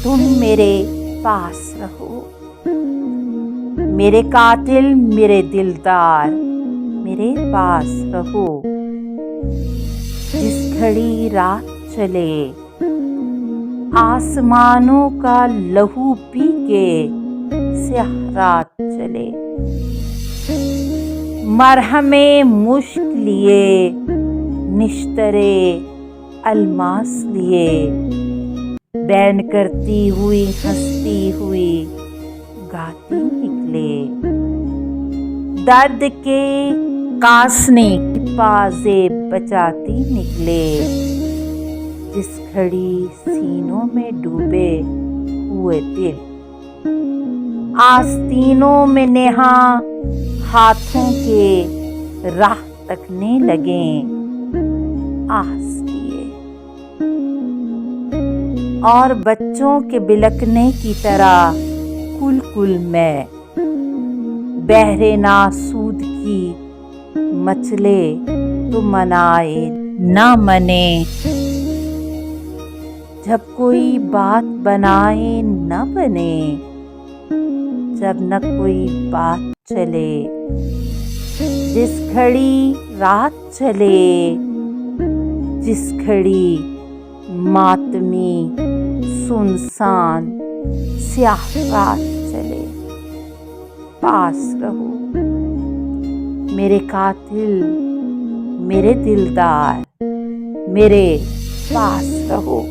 तुम मेरे पास रहो। मेरे कातिल मेरे दिलदार मेरे पास रहो। जिस घड़ी रात चले आसमानों का लहू पी के स्याह रात चले। मरहमे मुश्क लिए निश्तरे अलमास लिए। बैन करती हुई हंसती हुई गाती निकले। दर्द के कासने की पाजे बजाती निकले। जिस घड़ी सीनों में डूबे हुए दिल आस्तीनों में नेहा हाथों के राह तकने लगे आस दिए। और बच्चों के बिलकने की तरह कुल कुल में बहरे नासूद की मचले तो मनाए ना मने। जब कोई बात बनाए न बने जब न कोई बात चले। जिस घड़ी रात चले जिस घड़ी मातमी सुनसान स्याह रात चले। पास रहो मेरे कातिल मेरे दिलदार मेरे पास रहो।